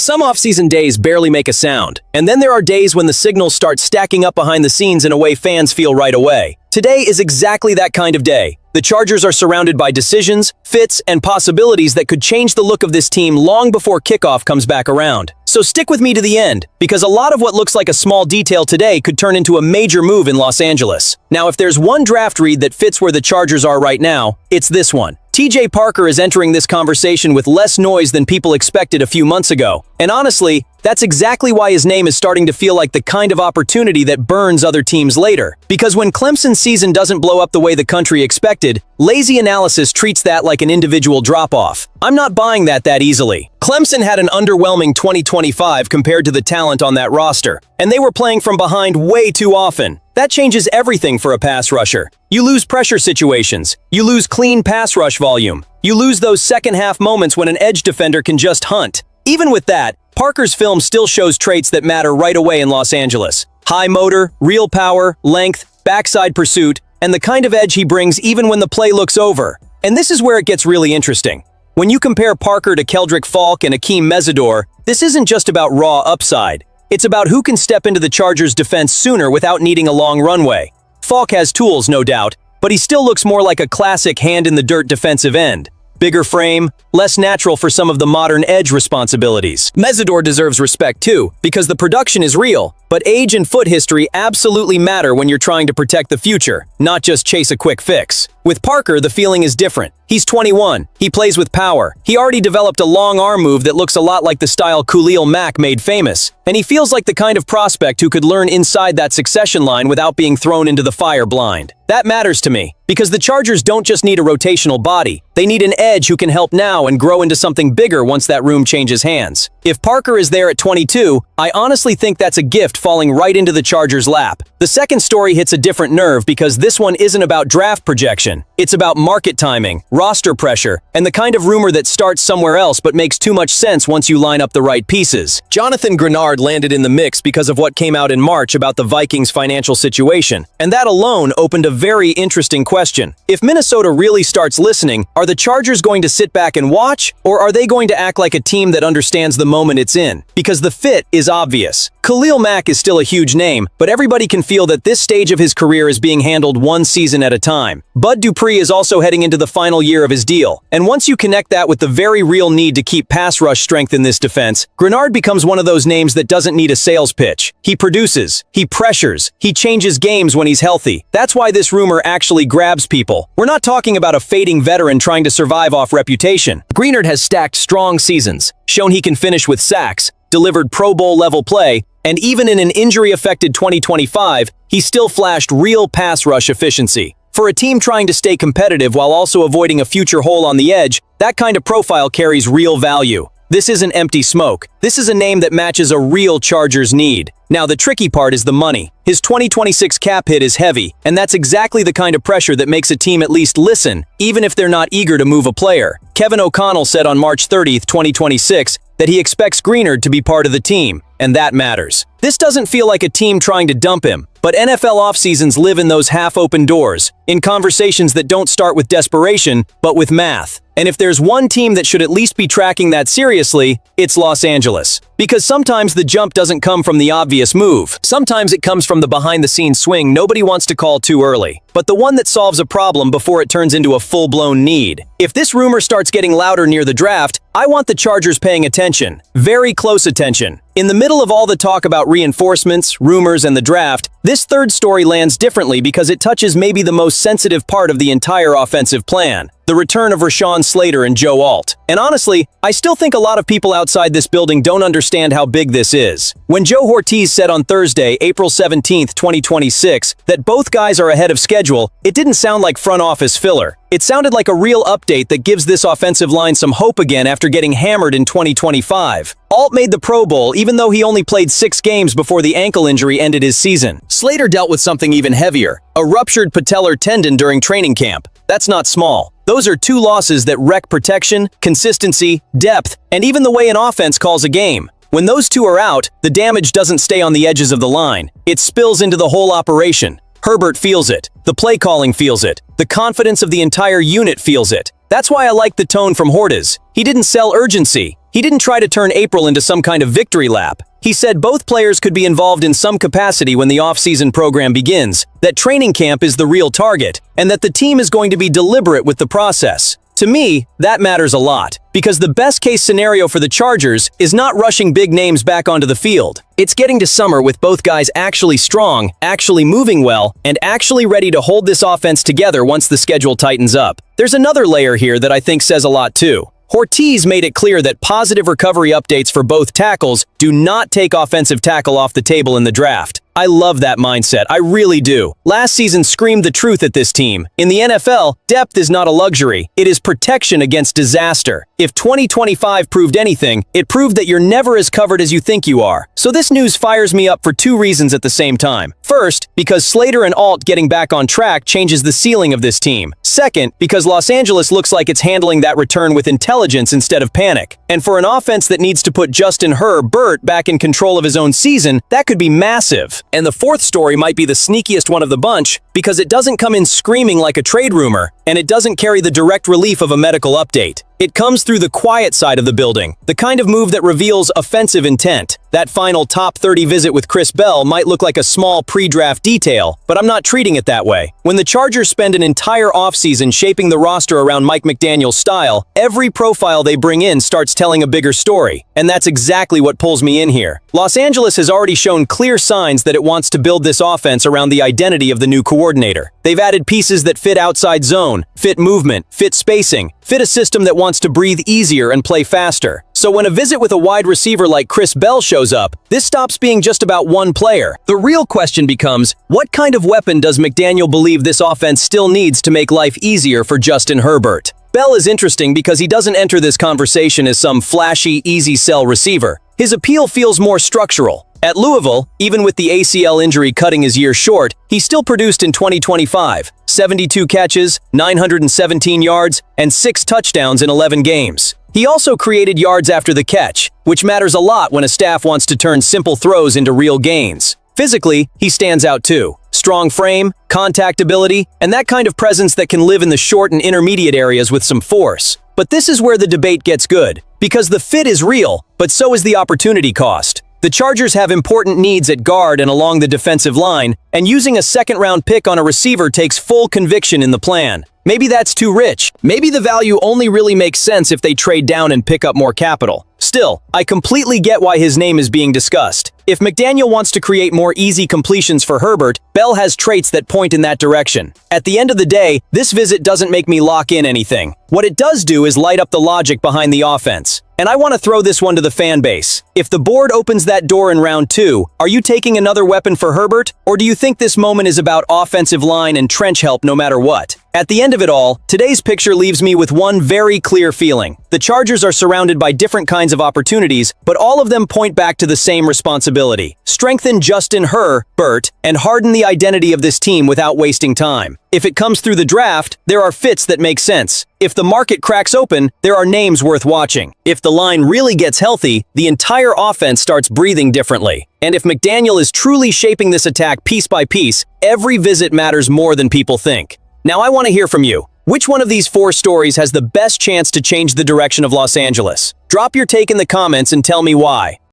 Some off-season days barely make a sound, and then there are days when the signals start stacking up behind the scenes in a way fans feel right away. Today is exactly that kind of day. The Chargers are surrounded by decisions, fits, and possibilities that could change the look of this team long before kickoff comes back around. So stick with me to the end, because a lot of what looks like a small detail today could turn into a major move in Los Angeles. Now, if there's one draft read that fits where the Chargers are right now, it's this one. TJ Parker is entering this conversation with less noise than people expected a few months ago. And honestly, that's exactly why his name is starting to feel like the kind of opportunity that burns other teams later. Because when Clemson's season doesn't blow up the way the country expected, lazy analysis treats that like an individual drop-off. I'm not buying that easily. Clemson had an underwhelming 2025 compared to the talent on that roster, and they were playing from behind way too often. That changes everything for a pass rusher. You lose pressure situations. You lose clean pass rush volume. You lose those second-half moments when an edge defender can just hunt. Even with that, Parker's film still shows traits that matter right away in Los Angeles. High motor, real power, length, backside pursuit, and the kind of edge he brings even when the play looks over. And this is where it gets really interesting. When you compare Parker to Keldrick Falk and Akeem Mesidor, this isn't just about raw upside. It's about who can step into the Chargers' defense sooner without needing a long runway. Falk has tools, no doubt, but he still looks more like a classic hand-in-the-dirt defensive end. Bigger frame, less natural for some of the modern edge responsibilities. Mesidor deserves respect too, because the production is real, but age and foot history absolutely matter when you're trying to protect the future, not just chase a quick fix. With Parker, the feeling is different. He's 21. He plays with power. He already developed a long arm move that looks a lot like the style Khalil Mack made famous. And he feels like the kind of prospect who could learn inside that succession line without being thrown into the fire blind. That matters to me, because the Chargers don't just need a rotational body. They need an edge who can help now and grow into something bigger once that room changes hands. If Parker is there at 22, I honestly think that's a gift falling right into the Chargers' lap. The second story hits a different nerve because this one isn't about draft projection. It's about market timing, roster pressure, and the kind of rumor that starts somewhere else but makes too much sense once you line up the right pieces. Jonathan Greenard landed in the mix because of what came out in March about the Vikings' financial situation, and that alone opened a very interesting question. If Minnesota really starts listening, are the Chargers going to sit back and watch, or are they going to act like a team that understands the moment it's in? Because the fit is obvious. Khalil Mack is still a huge name, but everybody can feel that this stage of his career is being handled one season at a time. Bud Dupree is also heading into the final year of his deal, and once you connect that with the very real need to keep pass rush strength in this defense, Greenard becomes one of those names that doesn't need a sales pitch. He produces, he pressures, he changes games when he's healthy. That's why this rumor actually grabs people. We're not talking about a fading veteran trying to survive off reputation. Greenard has stacked strong seasons, shown he can finish with sacks, delivered Pro Bowl-level play, and even in an injury-affected 2025, he still flashed real pass rush efficiency. For a team trying to stay competitive while also avoiding a future hole on the edge, that kind of profile carries real value. This isn't empty smoke. This is a name that matches a real Chargers need. Now, the tricky part is the money. His 2026 cap hit is heavy, and that's exactly the kind of pressure that makes a team at least listen, even if they're not eager to move a player. Kevin O'Connell said on March 30, 2026, that he expects Greenard to be part of the team, and that matters. This doesn't feel like a team trying to dump him, but NFL off-seasons live in those half-open doors, in conversations that don't start with desperation, but with math. And if there's one team that should at least be tracking that seriously, it's Los Angeles. Because sometimes the jump doesn't come from the obvious move. Sometimes it comes from the behind-the-scenes swing nobody wants to call too early, but the one that solves a problem before it turns into a full-blown need. If this rumor starts getting louder near the draft, I want the Chargers paying attention. Very close attention. In the middle of all the talk about reinforcements, rumors, and the draft, this third story lands differently because it touches maybe the most sensitive part of the entire offensive plan. The return of Rashawn, Slater, and Joe Alt. And honestly, I still think a lot of people outside this building don't understand how big this is. When Joe Ortiz said on Thursday, April 17, 2026, that both guys are ahead of schedule, it didn't sound like front office filler. It sounded like a real update that gives this offensive line some hope again after getting hammered in 2025. Alt made the Pro Bowl even though he only played 6 games before the ankle injury ended his season. Slater dealt with something even heavier, a ruptured patellar tendon during training camp. That's not small. Those are 2 losses that wreck protection, consistency, depth, and even the way an offense calls a game. When those 2 are out, the damage doesn't stay on the edges of the line. It spills into the whole operation. Herbert feels it. The play calling feels it. The confidence of the entire unit feels it. That's why I like the tone from Hortiz. He didn't sell urgency. He didn't try to turn April into some kind of victory lap. He said both players could be involved in some capacity when the off-season program begins, that training camp is the real target, and that the team is going to be deliberate with the process. To me, that matters a lot, because the best-case scenario for the Chargers is not rushing big names back onto the field. It's getting to summer with both guys actually strong, actually moving well, and actually ready to hold this offense together once the schedule tightens up. There's another layer here that I think says a lot too. Ortiz made it clear that positive recovery updates for both tackles do not take offensive tackle off the table in the draft. I love that mindset, I really do. Last season screamed the truth at this team. In the NFL, depth is not a luxury, it is protection against disaster. If 2025 proved anything, it proved that you're never as covered as you think you are. So this news fires me up for two reasons at the same time. First, because Slater and Alt getting back on track changes the ceiling of this team. Second, because Los Angeles looks like it's handling that return with intelligence instead of panic. And for an offense that needs to put Justin Herbert back in control of his own season, that could be massive. And the fourth story might be the sneakiest one of the bunch, because it doesn't come in screaming like a trade rumor, and it doesn't carry the direct relief of a medical update. It comes through the quiet side of the building, the kind of move that reveals offensive intent. That final top 30 visit with Chris Bell might look like a small pre-draft detail, but I'm not treating it that way. When the Chargers spend an entire offseason shaping the roster around Mike McDaniel's style, every profile they bring in starts telling a bigger story. And that's exactly what pulls me in here. Los Angeles has already shown clear signs that it wants to build this offense around the identity of the new coordinator. They've added pieces that fit outside zone, fit movement, fit spacing, fit a system that wants to breathe easier and play faster. So when a visit with a wide receiver like Chris Bell shows up, this stops being just about one player. The real question becomes, what kind of weapon does McDaniel believe this offense still needs to make life easier for Justin Herbert? Bell is interesting because he doesn't enter this conversation as some flashy, easy-sell receiver. His appeal feels more structural. At Louisville, even with the ACL injury cutting his year short, he still produced in 2025, 72 catches, 917 yards, and 6 touchdowns in 11 games. He also created yards after the catch, which matters a lot when a staff wants to turn simple throws into real gains. Physically, he stands out too. Strong frame, contact ability, and that kind of presence that can live in the short and intermediate areas with some force. But this is where the debate gets good, because the fit is real, but so is the opportunity cost. The Chargers have important needs at guard and along the defensive line, and using a second-round pick on a receiver takes full conviction in the plan. Maybe that's too rich. Maybe the value only really makes sense if they trade down and pick up more capital. Still, I completely get why his name is being discussed. If McDaniel wants to create more easy completions for Herbert, Bell has traits that point in that direction. At the end of the day, this visit doesn't make me lock in anything. What it does do is light up the logic behind the offense. And I want to throw this one to the fan base. If the board opens that door in round 2, are you taking another weapon for Herbert? Or do you think this moment is about offensive line and trench help no matter what? At the end of it all, today's picture leaves me with one very clear feeling. The Chargers are surrounded by different kinds of opportunities, but all of them point back to the same responsibility. Strengthen Justin Herbert and harden the identity of this team without wasting time. If it comes through the draft, there are fits that make sense. If the market cracks open, there are names worth watching. If the line really gets healthy, the entire offense starts breathing differently. And if McDaniel is truly shaping this attack piece by piece, every visit matters more than people think. Now I want to hear from you. Which one of these 4 stories has the best chance to change the direction of Los Angeles? Drop your take in the comments and tell me why.